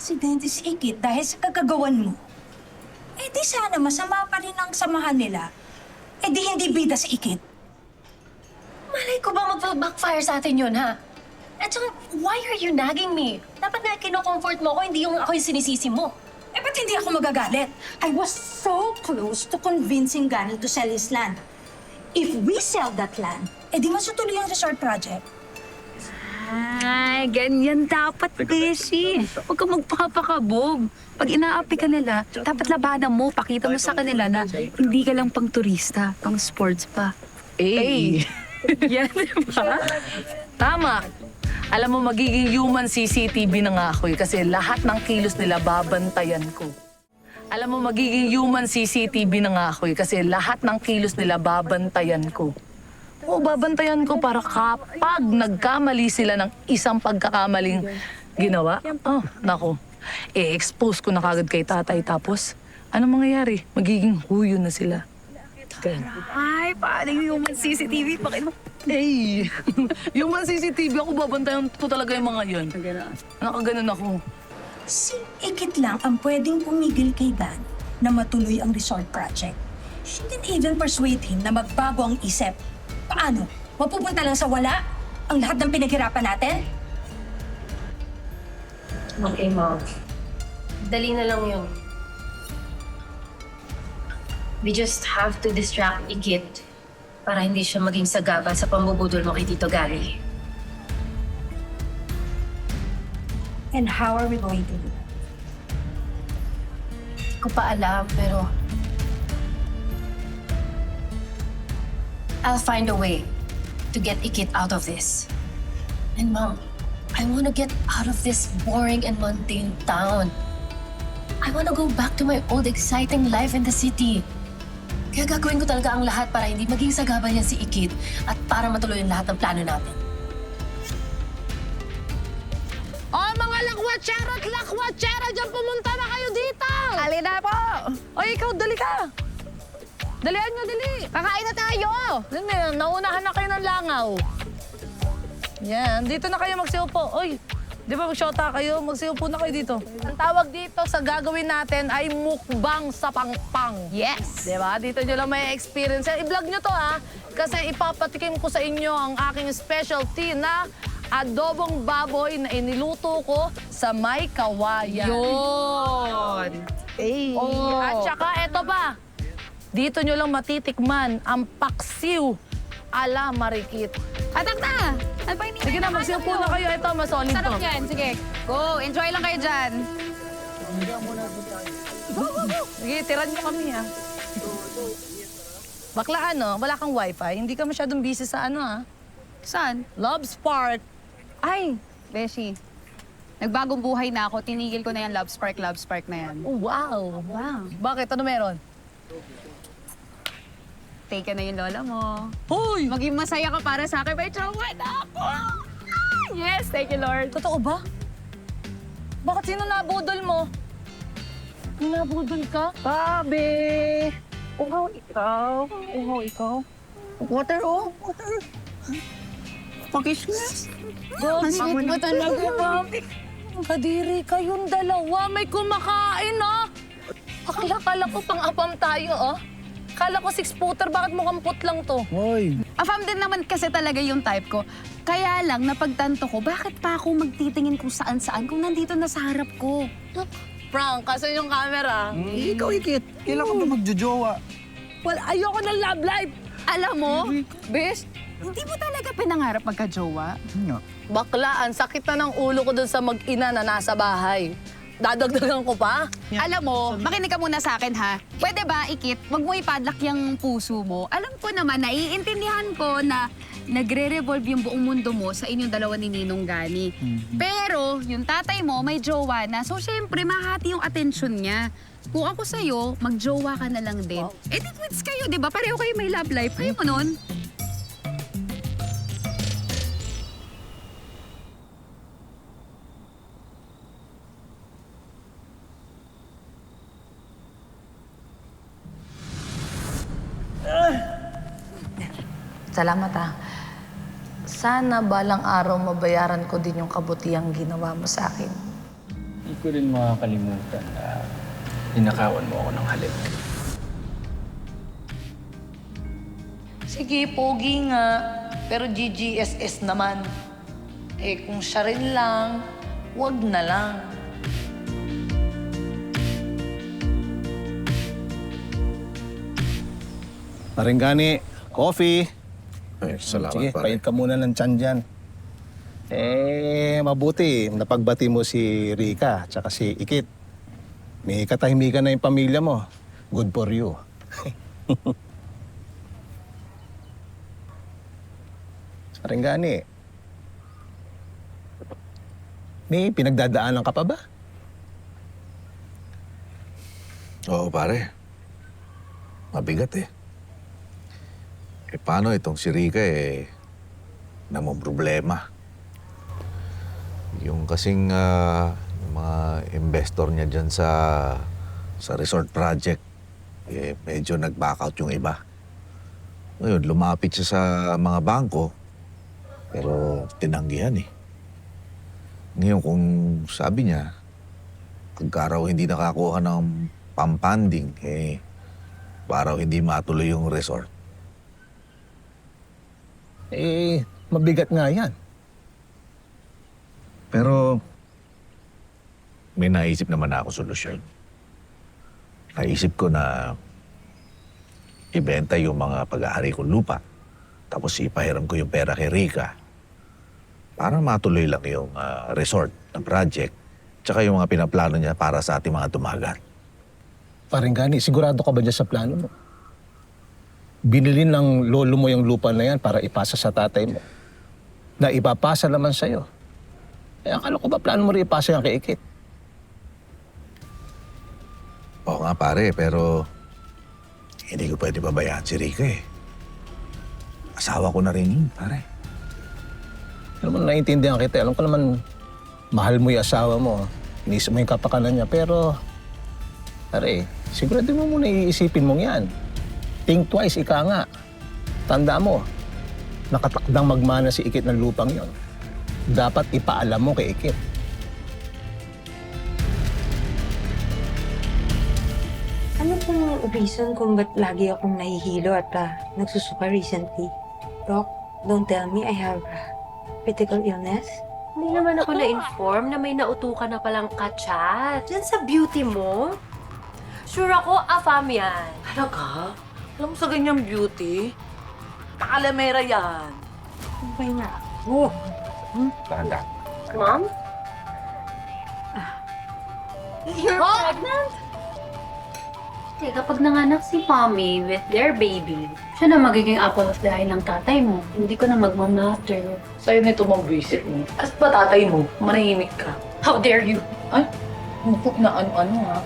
aksidente si Ikit dahil sa kagagawan mo, eh di sana masama pa rin ang samahan nila. Eh di hindi bida si Ikit. Malay ko ba mag-backfire sa atin yun, ha? At saka, why are you nagging me? Dapat nga kino-comfort mo ako, hindi yung ako yung sinisisi mo. Eh ba't hindi ako magagalit? I was so close to convincing Gani to sell his land. If we sell that land, eh di masutuloy ang resort project. Ay, ganyan dapat, Beshi. Huwag kang magpapakabog. Pag inaapi ka nila, dapat labanan mo. Pakita mo sa kanila na hindi ka lang pang turista, pang sports pa. Ay! Yan, di ba? Tama. Alam mo, magiging human CCTV na nga ako kasi lahat ng kilos nila babantayan ko. Alam mo, magiging human CCTV na nga ako kasi lahat ng kilos nila babantayan ko. Oo, babantayan ko para kapag nagkamali sila ng isang pagkakamaling ginawa, nako, expose ko na kagad kay tatay tapos, anong mangyayari? Magiging huyo na sila. Ay, paano yung human CCTV? Bakit mo? Hey! Human CCTV ako, babantayan ko talaga yung mga yan. Nakaganon ako. Si Ikit lang ang pwedeng pumigil kay Dan na matuloy ang resort project. She didn't even persuade him na magbago ang isip. Paano? Mapupunta lang sa wala ang lahat ng pinaghirapan natin? Okay, Mom. Dali na lang yun. We just have to distract Ikit para hindi siya maging sagaba sa pambubudol mo kay Tito Gary. And how are we going to do that? Hindi ko pa alam, pero I'll find a way to get Ikit out of this. And Mom, I want to get out of this boring and mundane town. I want to go back to my old exciting life in the city. Kaya gagawin ko talaga ang lahat para hindi maging sagaba niya si Ikit at para matuloy ang lahat ng plano natin. Mga lakwatsyara at lakwatsyara, dyan pumunta na kayo dito! Alina po! Oy, ikaw, dali ka! Dalihan nyo, dali! Kakain na tayo! Naunahan na kayo ng langaw. Yan, dito na kayo magsiupo. Oy, di ba magsyota kayo? Magsiupo na kayo dito. Ang tawag dito sa gagawin natin ay mukbang sa pangpang. Yes! Di ba? Dito nyo lang may experience. I-vlog nyo to, ha? Kasi ipapatikim ko sa inyo ang aking specialty na adobong baboy na iniluto ko sa may kawayan. Yun! Hey. At saka eto pa, dito nyo lang matitikman ang paksiw ala marikit. Atak na! Ano pa Sige na, magsiupo na kayo. Ito, masolid to. Sarap yan. Sige, go. Enjoy lang kayo dyan. Sige, tiran nyo kami, ha. Bakla, wala kang wifi. Hindi ka masyadong busy sa ha. Saan? Love Spark. Ay, Beshi. Nagbagong buhay na ako. Tinigil ko na yan, Love Spark na yan. Oh, wow. Wow. Bakit? Ano meron? Take ka na yung lola mo. Hoy! Maging masaya ka para sa akin. May jowa na ako! Yes, thank you, Lord. Totoo ba? Bakit sino nabudol mo? Nabudol ka? Babe! Uhaw ikaw. Water, water. Pakis na. Ang sweet mo talaga, Bobby. Kadiri kayong dalawa. May kumakain, Akala ko pang-apam tayo, Kala ko 6-footer, bakit mukhang putlang to? Afam din naman kasi talaga yung type ko. Kaya lang, napagtanto ko, bakit pa ako magtitingin kung saan-saan kung nandito na sa harap ko? Frank, kasi yung camera. Ikaw, Ikit. Kailan ka ba magjojowa? Well, ayoko ng love life. Alam mo, Besh, hindi mo talaga pinangarap magka-jowa. Bakla, ang sakit na ng ulo ko dun sa mag-ina na nasa bahay. Dadagdagan ko pa? Alam mo, makinig ka muna sa akin, ha? Pwede ba, Ikit, wag mo ipadlak yung puso mo? Alam ko naman, naiintindihan ko na nagre-revolve yung buong mundo mo sa inyong dalawa ni Ninong Gani. Pero, yung tatay mo may jowa na, so syempre, mahati yung atensyon niya. Kung ako sa'yo, mag-jowa ka na lang din. Eh, di quits kayo, di ba? Pareho kayo may love life. Kayo mo nun? Salamat, Sana balang araw mabayaran ko din yung kabutihang ginawa mo sa akin. Hindi ko rin makakalimutan na ninakawan mo ako ng halik. Sige, pogi nga. Pero GGSS naman. Eh, kung siya rin lang, wag na lang. Maringgani, coffee. Ay, salamat Sige, pare. paint ka muna ng tiyan dyan. Mabuti. Napagbati mo si Rika, tsaka si Ikit. May katahimikan na yung pamilya mo. Good for you. Maringgani, may pinagdadaanan ka pa ba? Oo, pare. Mabigat eh. Paano itong si Rika namang problema? Yung kasing yung mga investor niya dyan sa resort project, medyo nag-back out yung iba. Ngayon, lumapit siya sa mga bangko, pero tinanggihan eh. Ngayon, kung sabi niya, pagka raw hindi nakakuha ng pampanding, para raw hindi matuloy yung resort. Mabigat nga yan. Pero may naisip naman ako solusyon. Naisip ko na ibenta yung mga pag-aari kong lupa. Tapos ipahiram ko yung pera kay Rika para matuloy lang yung resort na project tsaka yung mga pinaplano niya para sa ating mga tumagat. Maringgani, sigurado ka ba dyan sa plano mo? Binili ng lolo mo yung lupa na yan para ipasa sa tatay mo. Na ipapasa naman sa'yo. Akala ko ba plano mo rin ipasa yan kay Ikit? Oo nga pare, pero hindi ko pwede pabayaan si Rika eh. Asawa ko na rin yun, pare. Alam mo, naiintindihan kita. Alam ko naman, mahal mo yung asawa mo. Inisip mo yung kapakanan niya. Pero, pare, sigurado mo muna iisipin mong yan. Think twice, ika nga. Tanda mo, nakatakdang magmana si Ikit ng lupang yon. Dapat ipaalam mo kay Ikit. Ano pong reason kung ba't lagi akong nahihilo at nagsusuka recently? Doc, don't tell me I have critical illness. Hindi naman ako na-inform na may nautukan na palang kachat. Diyan sa beauty mo. Sure ako, afam yan. Talaga? Alam mo sa ganyang beauty? Nakalamera yan. Okay na. Tanda. Mom? You're pregnant? Kasi kapag nanganak si Mommy with their baby, siya na magiging apple of the eye ng tatay mo. Hindi ko na magmamatter. Sa'yo nito mabwisit mo. As ba tatay mo? Manahimik ka. How dare you? Ay, mukot na ano-ano ha.